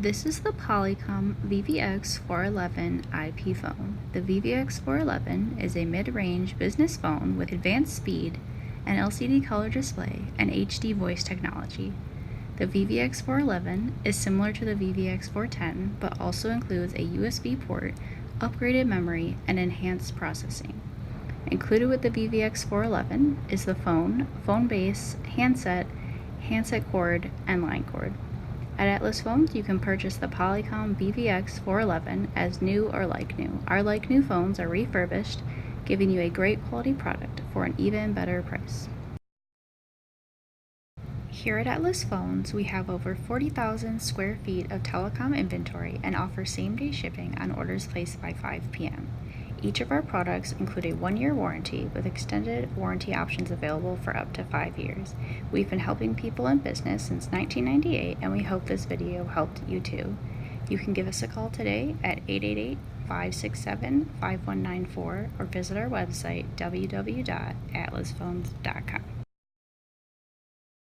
This is the Polycom VVX 411 IP phone. The VVX 411 is a mid-range business phone with advanced speed, an LCD color display, and HD voice technology. The VVX 411 is similar to the VVX 410, but also includes a USB port, upgraded memory, and enhanced processing. Included with the VVX 411 is the phone base, handset cord, and line cord. At Atlas Phones, you can purchase the Polycom VVX 411 as new or like new. Our like new phones are refurbished, giving you a great quality product for an even better price. Here at Atlas Phones, we have over 40,000 square feet of telecom inventory and offer same-day shipping on orders placed by 5 p.m. Each of our products include a 1-year warranty with extended warranty options available for up to 5 years. We've been helping people in business since 1998, and we hope this video helped you too. You can give us a call today at 888-567-5194 or visit our website www.atlasphones.com.